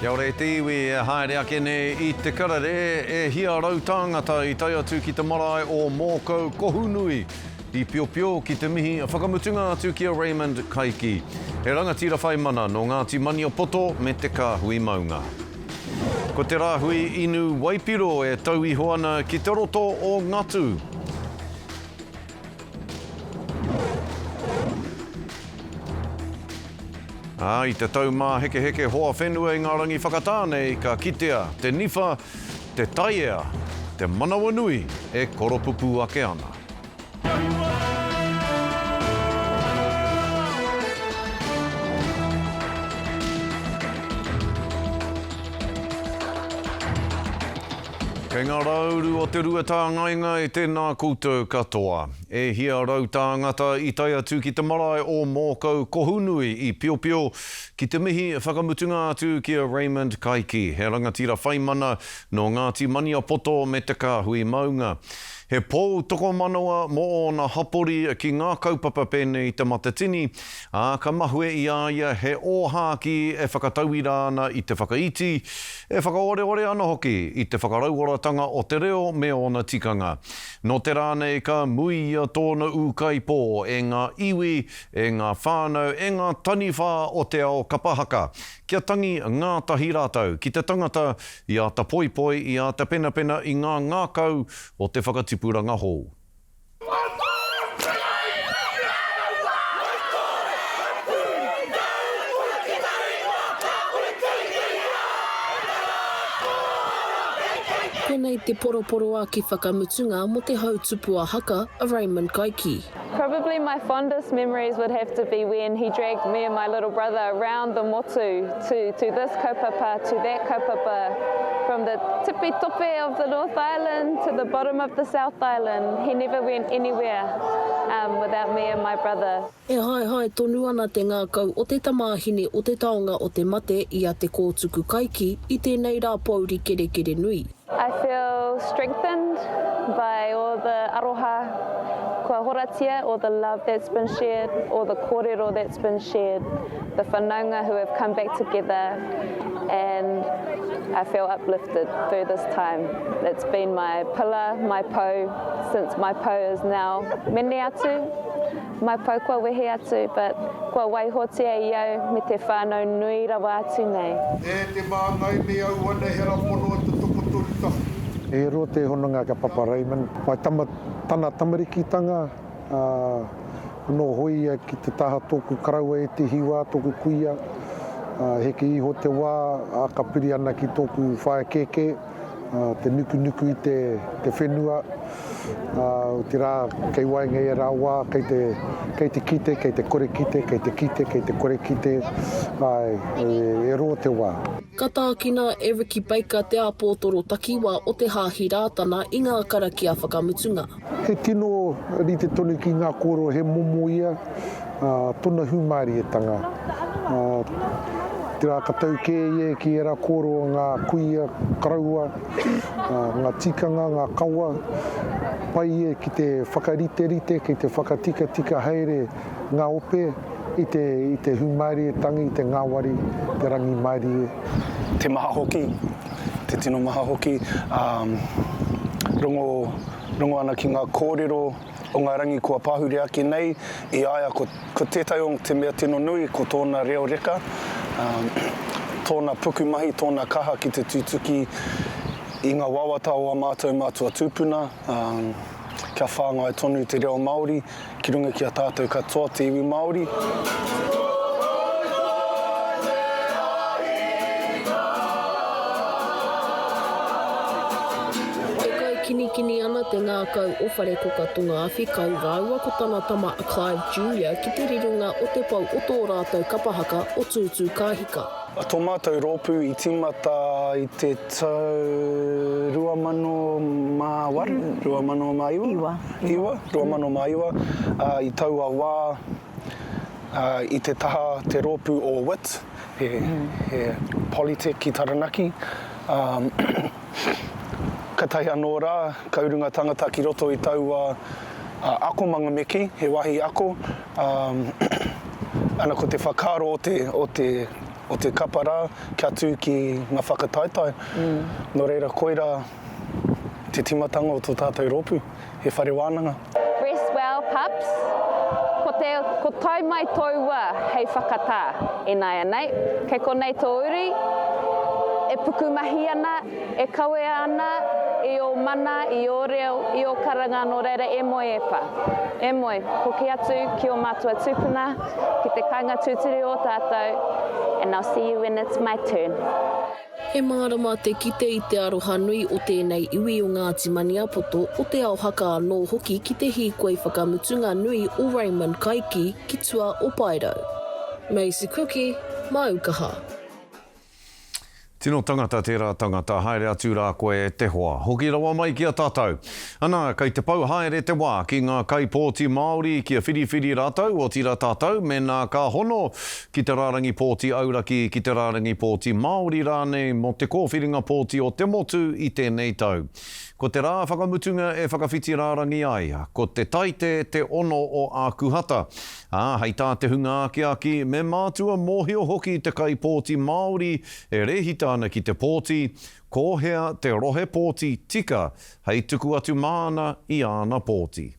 Kia ora te iwi e haere ake ne I te Karere e hia rau tāngata I tai atu ki te marae o mōkau kohunui I pio ki te mihi whakamutunga atu ki a Raymond Kaiki. He rangatira whai mana no Ngāti Mani o Poto me te kāhui maunga. Ko te rāhui inu waipiro e tau I hoana ki te roto o ngatu. I te tau mā heke hoa whenua I ngā rangi whakatānei ka kitea, te niwha, te taiea, te manawa nui e koropupu ake ana. Kei ngā rauru o te ruatāngainga e tēnā koutou katoa. E hia rau tāngata I tai atu ki te marae o mōkau kohunui I pio ki te mihi whakamutunga atu ki a Raymond Kaiki. He rangatira whaimana no Ngāti Mani o Poto me te kāhui maunga. He pō toko manawa mo ona hapori ki ngā kaupapa pēnei te matatini, ka mahue I aia he ōhāki e whakatauira ana I te whakaiti, e whakaore ana hoki I te whakarauoratanga o te reo me ona tikanga. No te rānei ka muia tōna ukai pō e ngā iwi, e ngā whānau, e ngā taniwha o te ao kapahaka. Kia tangi ngā tahi rātau, ki te tangata I a ta poipoi, I a ta pena I ngā ngākau o te whakatipuranga hou. Tēnei te poroporo a ki whakamutunga mo te hautupu a Haka, a Raymond Kaiki. Probably my fondest memories would have to be when he dragged me and my little brother around the motu to this kaupapa, to that kaupapa, from the tipi tope of the North Island to the bottom of the South Island. He never went anywhere without me and my brother. E hai, tonu ana te ngākau o te tamāhine o te taonga o te mate I a te kōtuku Kaiki I tēnei rā pauri kere nui. I feel strengthened by all the aroha, kua horatia, all the love that's been shared, all the kōrero that's been shared, the whanaunga who have come back together, and I feel uplifted through this time. It's been my pillar, my po, since my po is now mene atu, my po kua wehe atu, but kua waihotia I au me te whānau nui rawa atu nei. E te māngai me au ana he rapono o te tukuturita. E ro te hononga ka Papa Raymond. Mai tana tamarikitanga, no hoi ki te taha tōku karaua e te hiwa, tōku kuia, heke iho te wā, a ka piri ana ki tōku whae keke, te nuku I te whenua, te rā kei wainga e rā wā, kei te kite, kei te kore kite, kei te kite, kei te kore kite, e ro te wā. Ka tākina e Riki Baker te āpōtoro takiwa o te hāhi rātana I ngā kara ki a whakamutunga. He tino ri te tonu ki ngā kōro he momo ia, tona humari e tanga. Te rā ka tau kē ie ki e rā kōro ngā kuia, karaua, ngā tikanga, ngā kaua, pai e ki te whakarite, ki te whakatika haere ngā ope, I te humari e tangi, I te ngāwari, te rangi mairi e. Te maha hoki, te tino maha hoki, rongo ana ki ngā kōrero o ngā rangi kua pāhure ake nei, I aia ko tētai o te mea tino nui, ko tōna reo reka, tōna pukumahi, tōna kaha ki te tūtuki, I ngā wawata o a mātua tūpuna, kia whāngai tonu te reo Māori, ki runga ki a tātou katoa te iwi Māori. Kini ana te ngākau o whare ko katunga awhi kau rāua ko tana tama a Clive Jr. ki te rirunga o te pau o tō rātou kapahaka o tūtū kāhika. Tō mātou rōpū I tīmata I te tau 2008, 2008, I tau a wā I te taha te rōpū o wit, he Polytech ki Taranaki. Ka tahi anō rā, kaurunga tangata ki roto I taua ako mangameki, he wahi ako. Ana ko te whakaro o te o te kapara kia tū ki ngā whakataetai. Nō reira koira te timatanga o tō tātou ropu, he whare wānanga. Rest well, pups. Ko tau mai taua hei whakatā e nai anei. Kei konei tō uri, e pukumahi ana, e kawe ana, i o mana, i o reo, i o karanga no reira e moe e pa. E moe, hoki atu ki o mātua tūpuna, ki te kainga tūturi o tātou, and I'll see you when it's my turn. He mārama te kite i te aroha nui o tēnei iwi o Ngāti Maniapoto o te ao haka anō hoki ki te hīkoi whakamutunga nui o Raymond Kaiki ki tua o Pairau. Macy Cookie, Maukaha. Tino tangata tērā tangata, haere atu rā koe te hoa. Hoki rawa mai ki a tātou. Ana, kei te pau haere te wā ki ngā kaipōti Māori ki a whiriwhiri rātou o tira tātou, me nā ka hono ki te rārangi pōti auraki ki te rārangi pōti Māori rānei mo te kōwhiringa pōti o te motu i tēnei tau. Ko te rā whakamutunga e whakawhiti rārangi ai, ko te taite te ono o Ākuhata. Hei tā te hunga aki me mātua mōhio hoki te kaipōti Māori e rehita ana ki te pōti, kōhea te rohe pōti tika, hei tuku atu māna i ana pōti.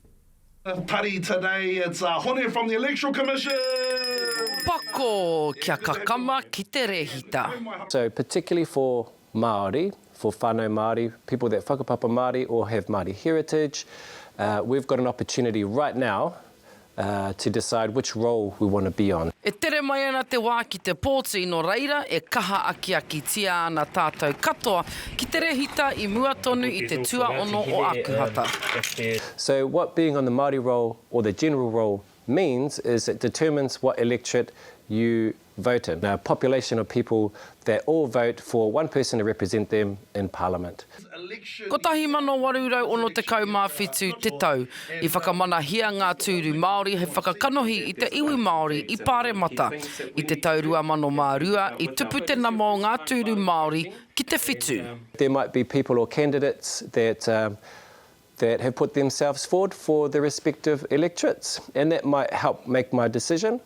Tari today, it's Hone from the Electoral Commission. Pako kia kakama ki te rehita. So particularly for Māori, for whānau Māori, people that whakapapa Māori or have Māori heritage, we've got an opportunity right now to decide which role we want to be on. E tere mai ana te wā ki te pōti no reira, e kaha aki tia ana tātou katoa ki te rehita I mua tonu I te tua ono o Ākuhata. So what being on the Māori role or the general role means is it determines what electorate you vote in. Now, a population of people that all vote for one person to represent them in Parliament. Ko tahi mano warurau ono te kaumāwhitu te tau, I whakamanahia ngā tūru Māori he whakakanohi I te iwi Māori I Pāremata, I te taurua mano mārua, I tupu te namo ngā tūru Māori ki te whitu. There might be people or candidates that have put themselves forward for the respective electorates, and that might help make my decision.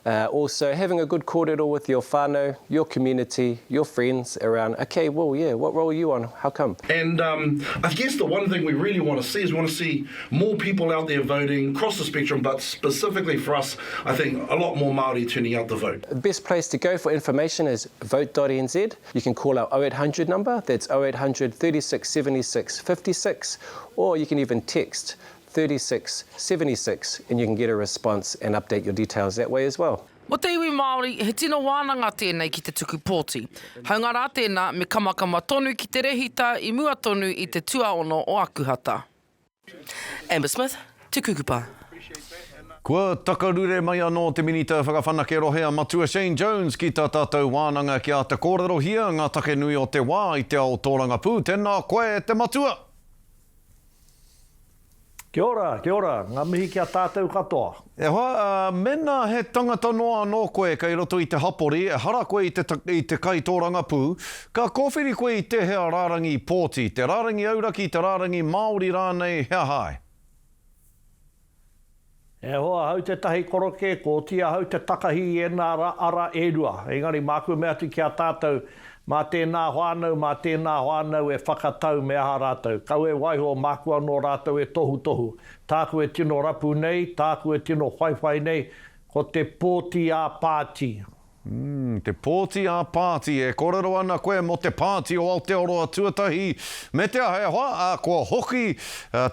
Also, having a good kōrero with your whānau, your community, your friends around, okay, well, yeah, what role are you on? How come? And I guess the one thing we really want to see is we want to see more people out there voting across the spectrum, but specifically for us, I think a lot more Māori turning out to vote. The best place to go for information is vote.nz. You can call our 0800 number, that's 0800 36 76 56, or you can even text 36 76 and you can get a response and update your details that way as well. Mo te iwi Māori, he tino wānanga tēnei ki te tuku pōti. Haunga rā tēnā me kamakama tonu ki te rehita I mua tonu I te tuaono o Ākuhata. Amber Smith, te kukupa. Kua takarure mai anō te minita whakawhanake rohea matua Shane Jones ki tā tātou wānanga ki a te kōrero hia ngā take nui o te wā I te ao tōranga pū. Tēnā koe te matua. Kia ora, ngā mihi kia tātou katoa. E hoa, mena he tangata noa anō koe kei roto I te hapori, e hara koe I te kai tōranga pū, ka kōwhiri koe I te hea rārangi pōti, te rārangi auraki, te rārangi Māori rānei hea hai. E hoa, hau te tahi koroke, ko tia hau te takahi e nā ara e rua. Engari, mākua mea tu kia tātou, mā tēnā whānau e whakatau me aha rātou. Kau e waiho mākua no rātou e tohu. Tāku e tino rapu nei, tāku e tino whaiwhai nei, ko te pōti a pāti. Te pōti a pāti, e kōrero ana koe mo te pāti o Aotearoa tuatahi. Me te ahe hoa, kua hoki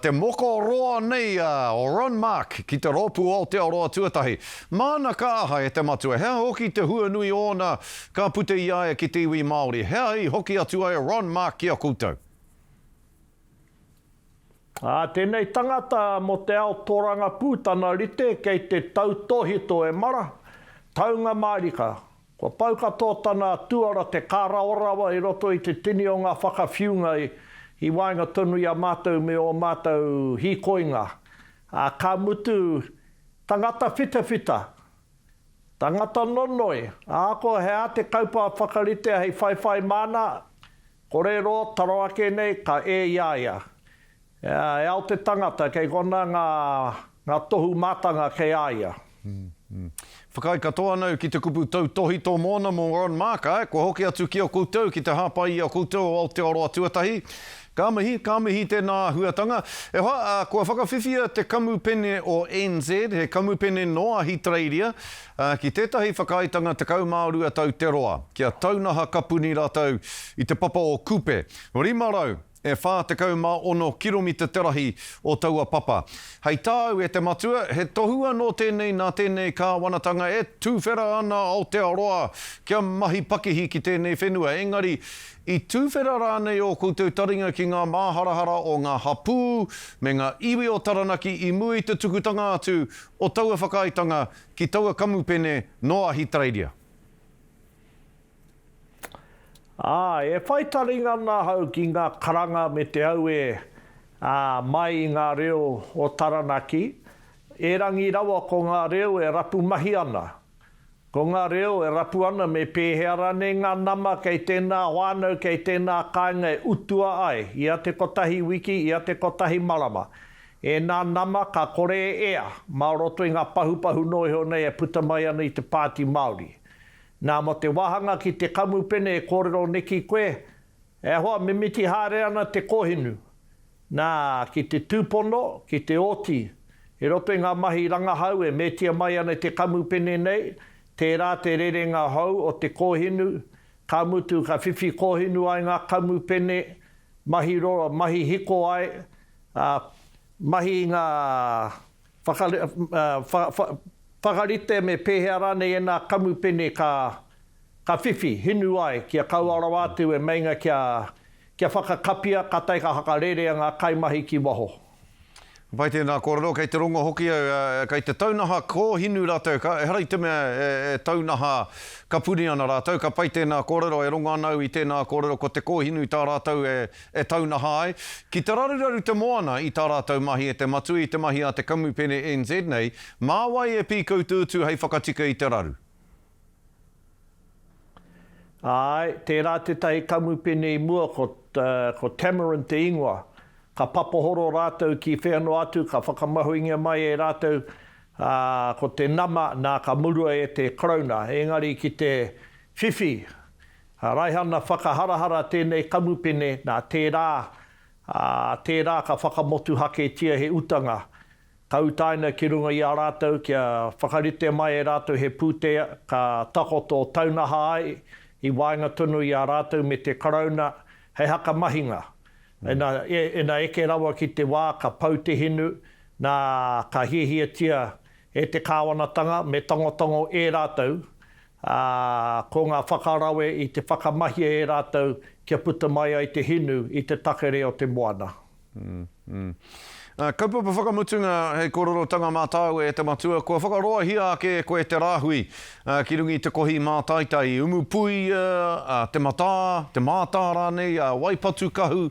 te moko roa nei o Ron Mark ki te ropu o Aotearoa tuatahi. Mana ka aha e te matua, hea hoki te hua nui ona ka pute I aia ki te iwi Māori. Hea I hoki atu ai Ron Mark ki a koutou. Tēnei tangata mo te ao tōranga pūtana rite kei te tautohito e mara. Taunga Marika, ko pauka tōtana tuara te kāraorawa I roto I te tini o ngā whakawhiunga I wainga tonu I a mātou me o mātou hikoinga. Ka mutu tangata whita, tangata nonoi, ko hea te kaupā whakarite hei whaiwhai mana, korero taroake nei ka e iaia. E ao te tangata kei kona ngā tohu mātanga kei aia. Whakai katoa nau ki te kupu tau tohi tō mōna mō Ron Maka, ko hoki atu ki o koutou, ki te hāpai o koutou o Aotearoa tuatahi. Ka mihi tēnā huatanga. E hoa, kua whakawhiwhia te kamupene o NZ, he kamupene noa Hitreiria, ki tētahi whakaitanga te kaumārua tau te roa, kia taunaha kapuni rātou i te papa o Kupe. Rimarau, e whā te kaumā ono kiromita terahi o taua papa. Hei tāu e te matua, he tohua no tēnei nā tēnei kāwanatanga e tūwhera ana Aotearoa kia mahi pakihi ki tēnei whenua. Engari, i tūwhera rānei o koutou taringa ki ngā māharahara o ngā hapū, me ngā iwi o Taranaki i mui te tukutanga atu o taua whakaitanga ki taua kamupene noa Hitreiria. E whaitaringa nā hau ki ngā karanga me te au mai i ngā reo o Taranaki. E rangi rawa ko ngā reo e rapu mahi ana. Ko ngā reo e rapu ana me pēhea rane ngā nama kei tēnā whānau, kei tēnā kāinga e utua ai. Ia te kotahi wiki, ia te kotahi marama. E nā nama ka kore ea, mā roto i ngā pahupahu noi honei e puta mai ana i te pāti Māori. Nā mo te wāhanga ki te kamupene e kōrero neki koe, e hoa me miti hāre ana te kōhinu. Nā ki te tūpono, ki te oti, e roto i ngā mahi rangahau e metia mai ana te kamupene nei, tērā te rerenga hau o te kōhinu, ka mutu ka whiwhi kōhinu ai ngā kamupene, mahi hiko ai, mahi ngā whakarite me pēhea rane e nā kamupene ka whiwhi, hinu ai, kia kauara wātu e meinga kia whakakapia, ka tai ka hakarerea ngā kaimahi ki waho. Pai tēnā kōrero, kei te rongo hoki au, kei te taunaha kōhinu rātou, e harai te mea e taunaha kapuni ana rātou, ka pai tēnā kōrero e rongo anau i tēnā kōrero ko te kōhinu tā rātou e taunaha ai. Ki te raruraru te moana i tā rātou mahi e te matui i te mahi a te kamupene NZ nei, māwai e pīkau tūtū hei whakatika i te raru? Ai, tērā te tai kamupene i mua ko Tamarin te ingoa. Ka papohoro rātou ki whenua atu, ka whakamahuinga mai e rātou ko te nama nā ka murua e te krauna. Engari ki te whiwhi, raihana whakaharahara tēnei kamupene nā tērā ka whakamotu hake tia he utanga. Ka utaina ki runga i a rātou, kia whakarite mai e rātou he pūtea, ka takoto taunaha ai, i wainga tunu i a rātou me te krauna, hei haka mahinga. E nā eke rawa ki te wā, ka pau te hinu, nā ka hiahiatia e te kāwanatanga me tongotongo e rātou, ko ngā whakarawe i te whakamahia e rātou kia puta mai ai te hinu i te takere o te moana. Kaupapa whakamutunga hei kororotanga mātāu e te matua, kua whakaroa hia ake koe te rāhui ki rungi te kohi mātaitai, umupui, te mataa, te mataara nei, waipatu kahu,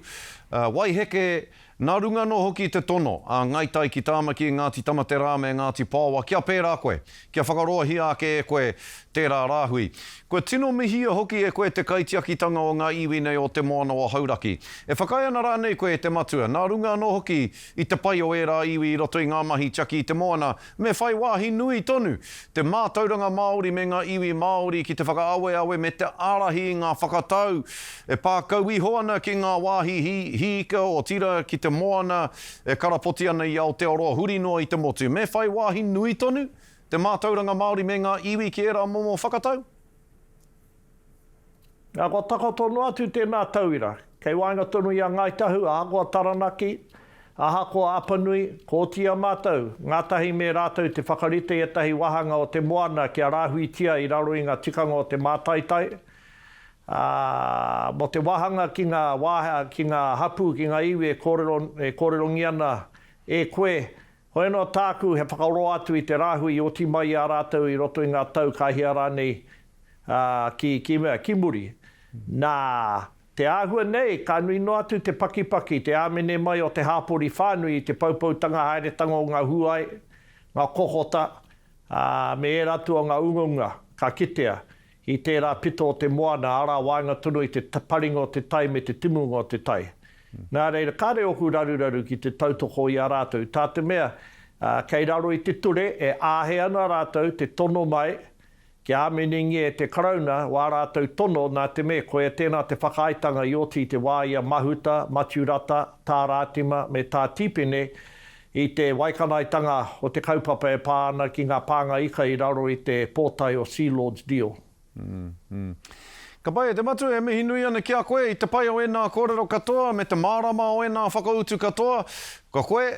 waiheke, nā runga no hoki te tono, ngaitai ki tāmaki, Ngāti Tamatera me Ngāti Pāwa, kia pērā koe, kia whakaroa hia ake e koe tērā rāhui. Koe tino mihia hoki e koe te kaitiakitanga o ngā iwi nei o te moana o Hauraki. E whakai ana rānei koe te matua, nā runga no hoki i te pai o e rā iwi i roto i ngā mahi tiaki i te moana, me whai wāhi nui tonu. Te mātauranga Māori me ngā iwi Māori ki te whakaawe me te arahi ngā whakatau. E pākau iho ana ki ngā wāhi hika o tira ki te moana, e karapoti ana i Aotearoa huri noa i te motu. Me whai wāhi nui tonu, te mātauranga Māori me ngā iwi ki e rā momo whakatau? Ngā ko takotono atu tēnā tauira. Kei wainga tonu i a Ngaitahu, a Hako Taranaki, a Hako Apanui, ko tia mātou. Ngātahi me rātou te whakarite e tahi wahanga o te moana ki a rāhuitia i raro i ngā tikanga o te mātaitai. Mo te wahanga ki ngā hapu, ki ngā iwi e kōrerongi ana e koe. Hoi no tāku he whakaroa atu i te rāhui o ti mai a rātou i roto i ngā tau kahia rānei ki muri. Nā te āhua nei, ka nui no atu te pakipaki, te āmene mai o te hāpori whānui, te paupautanga haeretanga o ngā huai, ngā kohota, me e ratu o ngā ungunga, ka kitea, i tērā pito o te moana, ara wainga tunu i te paringa o te tai me te timunga o te tai. Nā reira, kāre oku raruraru ki te tautoko i a rātou. Tā te mea, Kei raro I te ture, e āhe ana rātou te tono mai, ki āmeningi e te karauna, wā rātou tono nā te me, koe tēnā te whakaaitanga I oti te wāia mahuta, maturata, tā rātima me tā tipene, I te waikanaitanga o te kaupapa e pāna ki ngā pānga ika I raro I te pōtai o Sea Lord's Deal. Ka pai, te matu e mihi nui ana ki a koe I te pai o ena kōrero katoa me te mārama o ena whakautu katoa. Ka koe,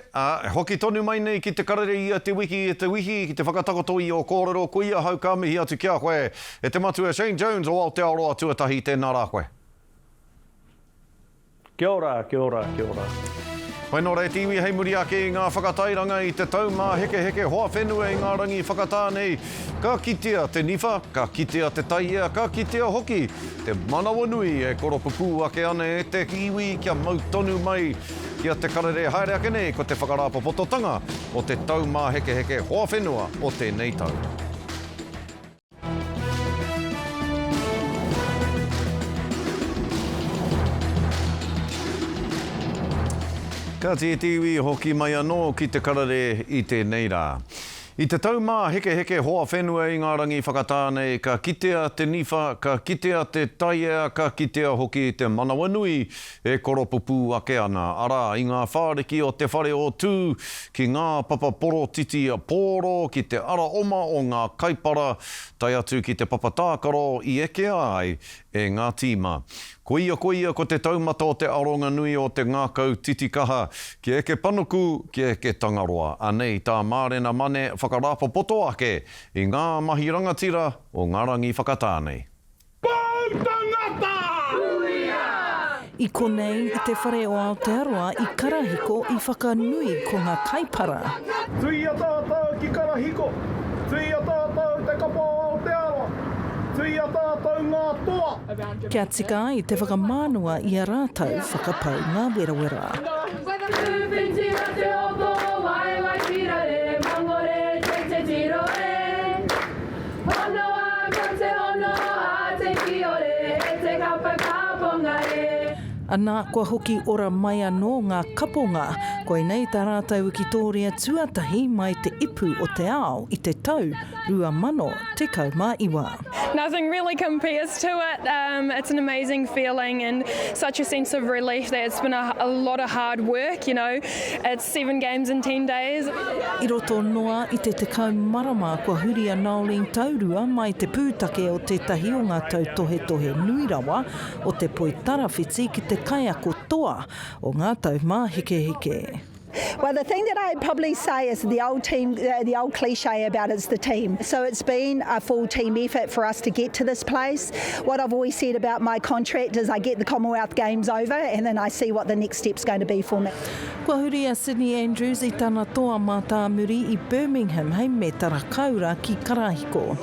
hoki tonu mai nei ki te karere I te wiki ki te whakatakotoi o kōrero kuia hau ka mihi atu ki a koe. E te matu e Shane Jones o Aotearoa tuatahi tēnā rā koe. Kia ora, kia ora, kia ora. Pai nō rei tiwi hei muri ake I ngā whakatairanga I te taumā heke hoa whenua I ngā rangi whakatānei. Ka kitea te niwha, ka kitea te taia, ka kitea hoki. Te manawa nui e koropupu ake ane e te iwi kia mau tonu mai kia te karere haere ake nei ko te whakarapopototanga o te taumā heke hoa whenua o tēnei tau. Ka te tiwi hoki mai anō ki te karare I tēnei rā. I te taumā heke hoa whenua I ngā rangi whakatānei, ka kitea te niwha, ka kitea te taia, ka kitea hoki te manawa nui e koropupu ake ana. Arā, I ngā whāriki o te whare o tū, ki ngā papa porotiti a pōro, ki te ara oma o ngā kaipara, tai atu ki te papa tākaro I eke ai e ngā tīma. Koia ko te taumata o te aronga nui o te ngākau titikaha, ki eke panuku, ki eke tangaroa. Anei tā mārena mane whakarapopoto ake I ngā mahi rangatira o ngā rangi whakatānei. Pōtangata! I konei I te whare o Aotearoa I karahiko I whakanui ko ngā kaipara. Tui a tātou ki karahiko, tui a tātou te kapa o Aotearoa. Tui a tātou ngā toa. Kia tika I te whakamānua I a rātou whakapau ngā werawera. Anā kua hoki ora mai anō ngā kaponga, koe nei tā rātou ki tōrea tuatahi mai te ipu o te ao I te tau 2021. Nothing really compares to it. It's an amazing feeling and such a sense of relief that it's been a lot of hard work, you know. It's 7 games in 10 days. I roto noa I te tekau marama kua huri a Nāoling taurua mai te pūtake o tētahi o ngā tau tohe nui rawa o te poitarawhiti ki te kaiako toa o ngā tau mā heke. Well, the thing that I'd probably say is the old cliche about it's the team. So it's been a full team effort for us to get to this place. What I've always said about my contract is I get the Commonwealth Games over and then I see what the next step's going to be for me. Kua huri a Sydney Andrews I tāna toa mātāmuri I Birmingham hei me tarakaura ki karahiko.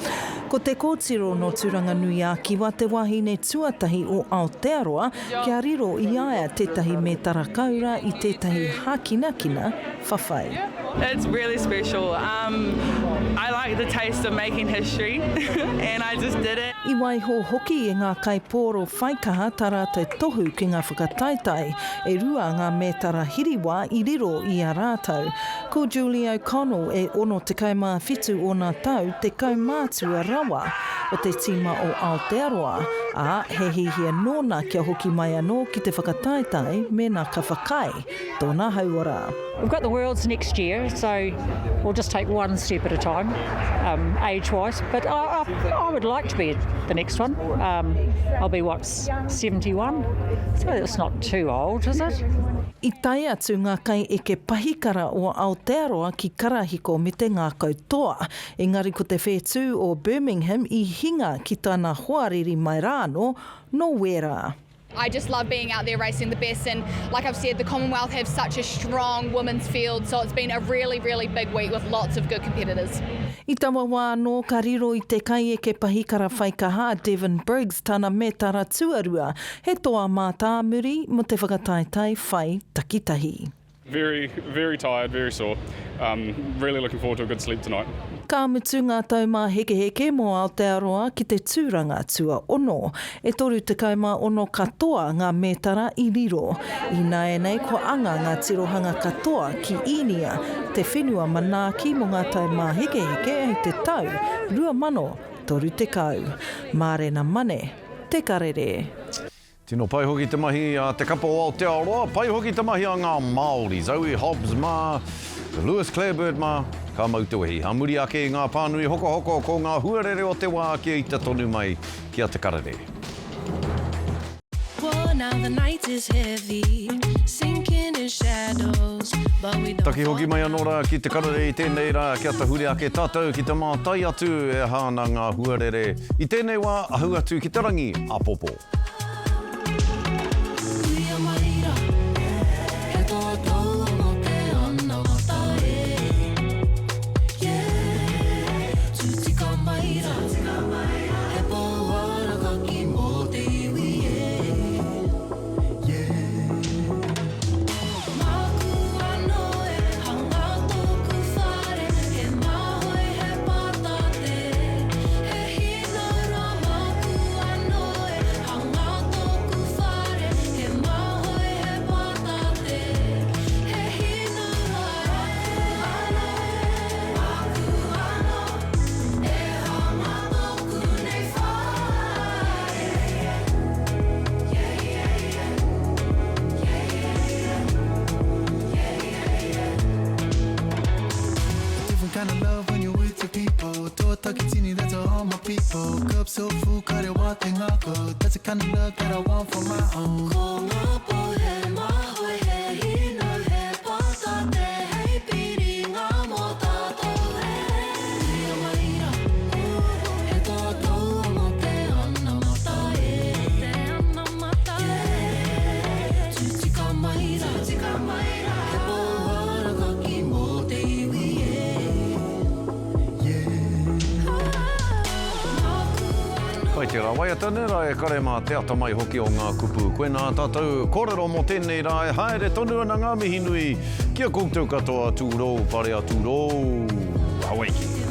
Ko te kōtiro no Turanga Nui a Kiwa te wahine tuatahi o Aotearoa kia riro I aia tētahi me tarakaura I tētahi hākinakina whawhai. It's really special. I like the taste of making history and I just did it. I waiho hoki e ngā kaipōro whaikaha tā rātou tohu ki ngā whakataitai e rua ngā mētara hiriwa I riro I a rātou. Ko Julie O'Connell e ono te kaumāwhitu o nā tau te kaumātua rawa o te tima o Aotearoa, a he hihia nōna kia hoki mai anō ki te whakataitai me nā ka whakai, tōna hauara. We've got the Worlds next year, so we'll just take one step at a time, age-wise. But I would like to be at the next one. I'll be, 71? So it's not too old, is it? I tai atu ngā kai e ke pahikara o Aotearoa ki karahiko me te ngā kautoa. Engari ko te whetū o Birmingham I hinga ki tāna Huarere mai rāno, no wera. I just love being out there racing the best and like I've said, the Commonwealth have such a strong women's field, so it's been a really, really big week with lots of good competitors. I tawa wā no ka riro I te kai e ke pahikara whaikaha Devon Briggs tāna mētara tuarua, he toa mātāmuri mo te whakataitai whai takitahi. Very, very tired, very sore. Really looking forward to a good sleep tonight. Ka mutu ngā taumā heke mō Aotearoa ki te tūranga tua ono. E toru te kaima ono katoa ngā mētara I riro. I nei ko anga ngā tirohanga katoa ki Inia, te whenua manaaki mō ngā taumā heke ai te tau, 2030. Mārena mane, te karere. Tino pai hoki te mahi a te kapa o Aotearoa, pai hoki te mahi a ngā Māori, Zoe Hobbs mā, Lewis Clarebird mā, ka mautuahi. Ha muri ake ngā pānui hoko ko ngā huarere o te wā ki I te tonu mai ki a te karere. Taki hoki mai anora ki te karere I tēnei rā ki a te hure ake tātou ki te mātai atu e hāna ngā huarere. I tēnei wā ahu atu ki te rangi a popo. That's the kind of love that I want for my own. Pai te rawai atane rā e kare mā te ata mai hoki o ngā kupu. Koe nā tātou kōrero mō tēnei rā e haere tonu ana ngā mihi nui. Kia koutou katoa tūrou, pare a tūrou. Hawaiki.